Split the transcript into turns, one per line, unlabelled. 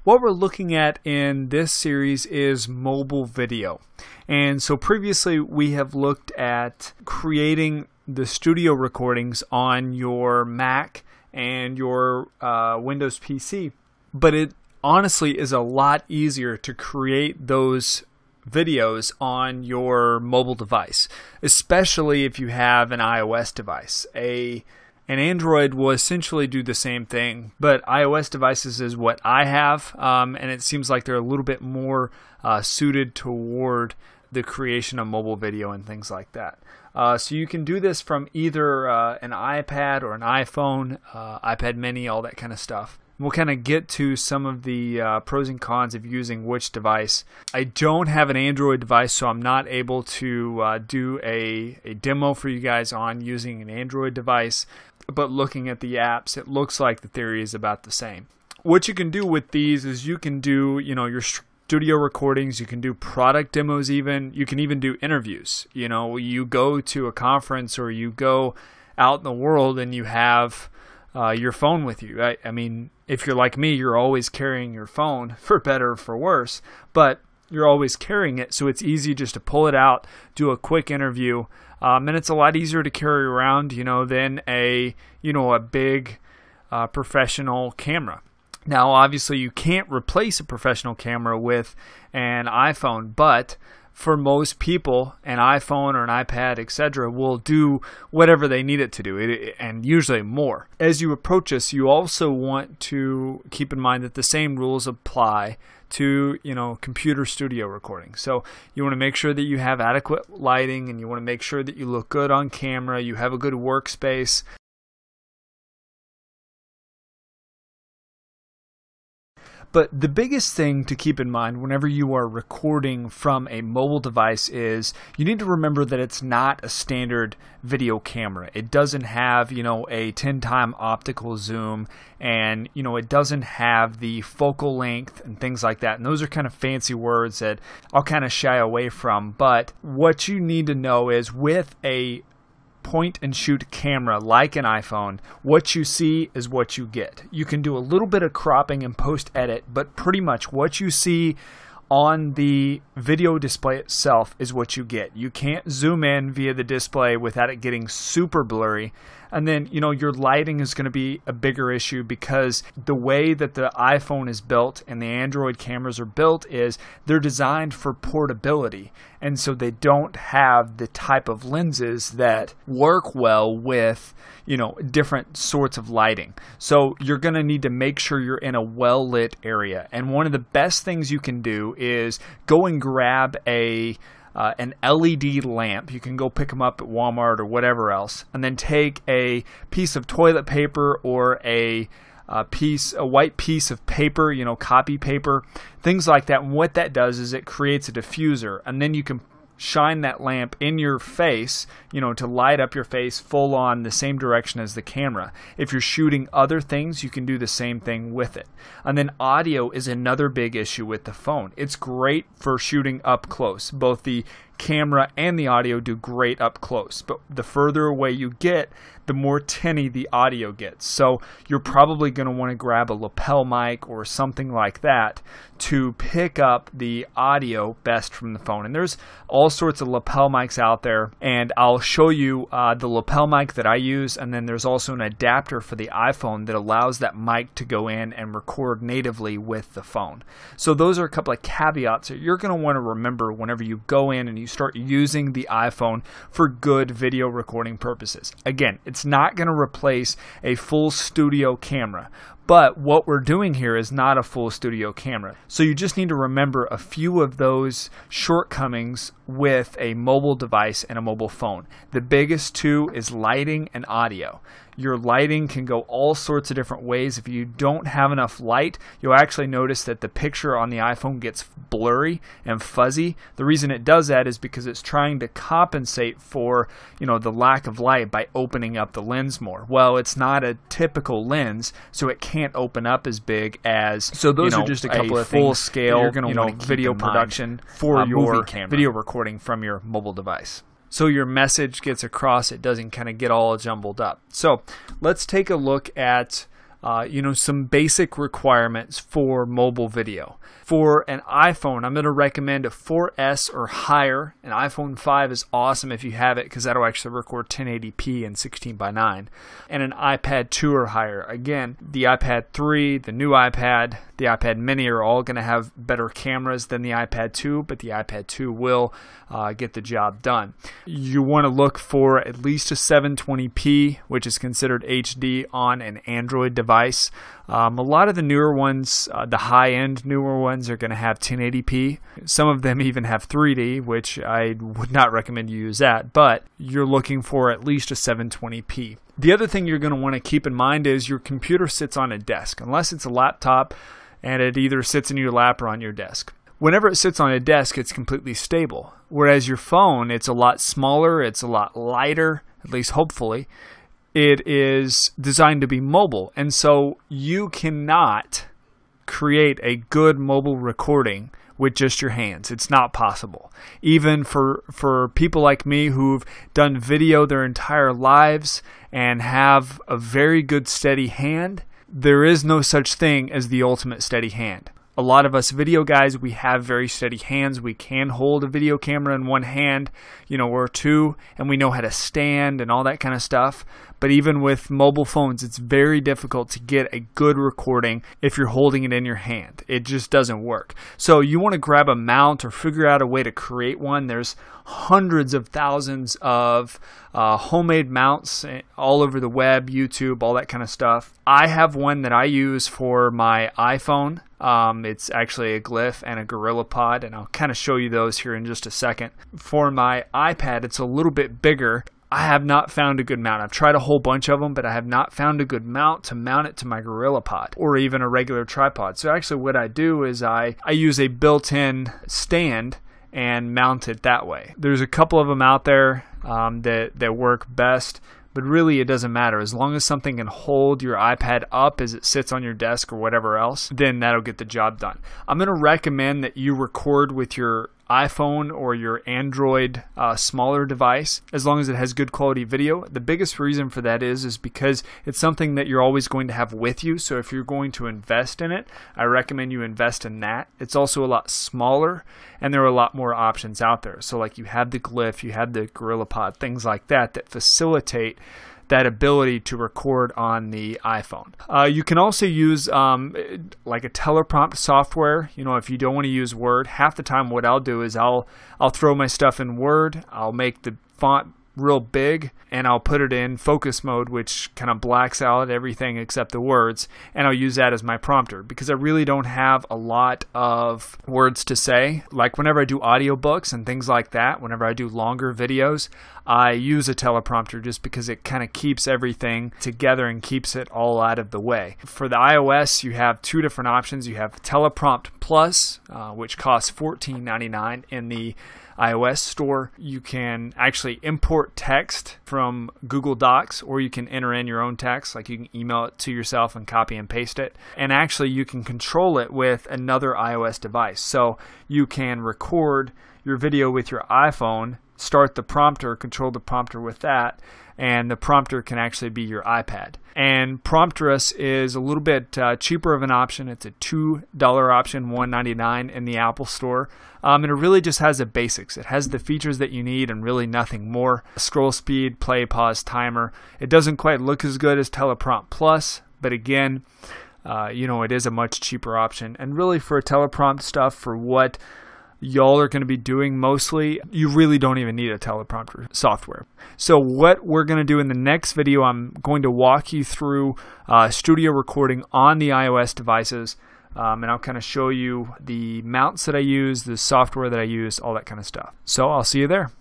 what we're looking at in this series is mobile video. And so previously we have looked at creating the studio recordings on your Mac and your Windows PC. But it honestly is a lot easier to create those videos on your mobile device, especially if you have an iOS device. An Android will essentially do the same thing, but iOS devices is what I have, and it seems like they're a little bit more suited toward the creation of mobile video and things like that. So you can do this from either an iPad or an iPhone, iPad mini, all that kind of stuff. We'll kind of get to some of the pros and cons of using which device. I don't have an Android device, so I'm not able to do a demo for you guys on using an Android device. But looking at the apps, it looks like the theory is about the same. What you can do with these is you can do, your studio recordings, you can do product demos even, you can even do interviews. You go to a conference or you go out in the world and you have your phone with you. I mean, if you're like me, you're always carrying your phone, for better or for worse, but you're always carrying it, so it's easy just to pull it out, do a quick interview, and it's a lot easier to carry around, than a big professional camera. Now, obviously, you can't replace a professional camera with an iPhone, but for most people, an iPhone or an iPad, etc., will do whatever they need it to do, and usually more. As you approach this, you also want to keep in mind that the same rules apply to computer studio recording. So you want to make sure that you have adequate lighting, and you want to make sure that you look good on camera, you have a good workspace. But the biggest thing to keep in mind whenever you are recording from a mobile device is you need to remember that it's not a standard video camera. It doesn't have, a 10-time optical zoom, and, it doesn't have the focal length and things like that. And those are kind of fancy words that I'll kind of shy away from. But what you need to know is with a point and shoot camera like an iPhone, what you see is what you get. You can do a little bit of cropping and post edit, but pretty much what you see on the video display itself is what you get. You can't zoom in via the display without it getting super blurry. And then, your lighting is going to be a bigger issue because the way that the iPhone is built and the Android cameras are built is they're designed for portability. And so they don't have the type of lenses that work well with, different sorts of lighting. So you're going to need to make sure you're in a well-lit area. And one of the best things you can do is go and grab an LED lamp. You can go pick them up at Walmart or whatever else, and then take a piece of toilet paper or a white piece of paper, copy paper, things like that. And what that does is it creates a diffuser, and then you can shine that lamp in your face, to light up your face full on the same direction as the camera. If you're shooting other things, you can do the same thing with it. And then audio is another big issue with the phone. It's great for shooting up close. Both the camera and the audio do great up close, but the further away you get, the more tinny the audio gets. So you're probably going to want to grab a lapel mic or something like that to pick up the audio best from the phone. And there's all sorts of lapel mics out there, and I'll show you the lapel mic that I use, and then there's also an adapter for the iPhone that allows that mic to go in and record natively with the phone. So those are a couple of caveats that you're going to want to remember whenever you go in and you start using the iPhone for good video recording purposes. Again, it's not going to replace a full studio camera, but what we're doing here is not a full studio camera. So you just need to remember a few of those shortcomings with a mobile device and a mobile phone. The biggest two is lighting and audio. Your lighting can go all sorts of different ways. If you don't have enough light, you'll actually notice that the picture on the iPhone gets blurry and fuzzy. The reason it does that is because it's trying to compensate for, the lack of light by opening up the lens more. Well, it's not a typical lens, so it can't open up as big as, so those are just a couple of full scale, you're going to want video production for your video recording from your mobile device. So your message gets across, it doesn't kind of get all jumbled up. So let's take a look at some basic requirements for mobile video. For an iPhone, I'm going to recommend a 4S or higher. An iPhone 5 is awesome if you have it because that'll actually record 1080p and 16:9. And an iPad 2 or higher. Again, the iPad 3, the new iPad, the iPad mini are all going to have better cameras than the iPad 2, but the iPad 2 will get the job done. You want to look for at least a 720p, which is considered HD on an Android device. A lot of the newer ones, the high-end newer ones, are going to have 1080p. Some of them even have 3D, which I would not recommend you use that, but you're looking for at least a 720p. The other thing you're going to want to keep in mind is your computer sits on a desk, unless it's a laptop and it either sits in your lap or on your desk. Whenever it sits on a desk, it's completely stable. Whereas your phone, it's a lot smaller, it's a lot lighter, at least hopefully. It is designed to be mobile, and so you cannot create a good mobile recording with just your hands. It's not possible. Even for people like me who've done video their entire lives and have a very good steady hand, there is no such thing as the ultimate steady hand. A lot of us video guys, we have very steady hands. We can hold a video camera in one hand, or two, and we know how to stand and all that kind of stuff. But even with mobile phones, it's very difficult to get a good recording if you're holding it in your hand. It just doesn't work. So you want to grab a mount or figure out a way to create one. There's hundreds of thousands of homemade mounts all over the web, YouTube, all that kind of stuff. I have one that I use for my iPhone. It's actually a Glyph and a GorillaPod, and I'll kind of show you those here in just a second. For my iPad, it's a little bit bigger. I have not found a good mount. I've tried a whole bunch of them, but I have not found a good mount to mount it to my GorillaPod or even a regular tripod. So actually what I do is I use a built-in stand and mount it that way. There's a couple of them out there that work best, but really it doesn't matter. As long as something can hold your iPad up as it sits on your desk or whatever else, then that'll get the job done. I'm going to recommend that you record with your iPhone or your Android smaller device, as long as it has good quality video. The biggest reason for that is because it's something that you're always going to have with you. So if you're going to invest in it, I recommend you invest in that. It's also a lot smaller, and there are a lot more options out there. So like you have the Glyph, you have the GorillaPod, things like that facilitate that ability to record on the iPhone. You can also use like a teleprompt software. If you don't want to use Word, half the time what I'll do is I'll throw my stuff in Word. I'll make the font real big and I'll put it in focus mode, which kind of blacks out everything except the words, and I'll use that as my prompter because I really don't have a lot of words to say. Like whenever I do audiobooks and things like that, whenever I do longer videos, I use a teleprompter just because it kind of keeps everything together and keeps it all out of the way. For the iOS, you have two different options. You have Teleprompt Plus, which costs $14.99 in the iOS store. You can actually import text from Google Docs, or you can enter in your own text, like you can email it to yourself and copy and paste it. And actually you can control it with another iOS device. So you can record your video with your iPhone, start the prompter, control the prompter with that, and the prompter can actually be your iPad. And Prompterus is a little bit cheaper of an option. It's a $2 option, $1.99 in the Apple Store. And it really just has the basics. It has the features that you need and really nothing more. Scroll speed, play, pause, timer. It doesn't quite look as good as Teleprompt Plus, but again, it is a much cheaper option. And really for teleprompt stuff, for what y'all are going to be doing mostly, you really don't even need a teleprompter software. So what we're going to do in the next video, I'm going to walk you through studio recording on the iOS devices, and I'll kind of show you the mounts that I use, the software that I use, all that kind of stuff. So I'll see you there.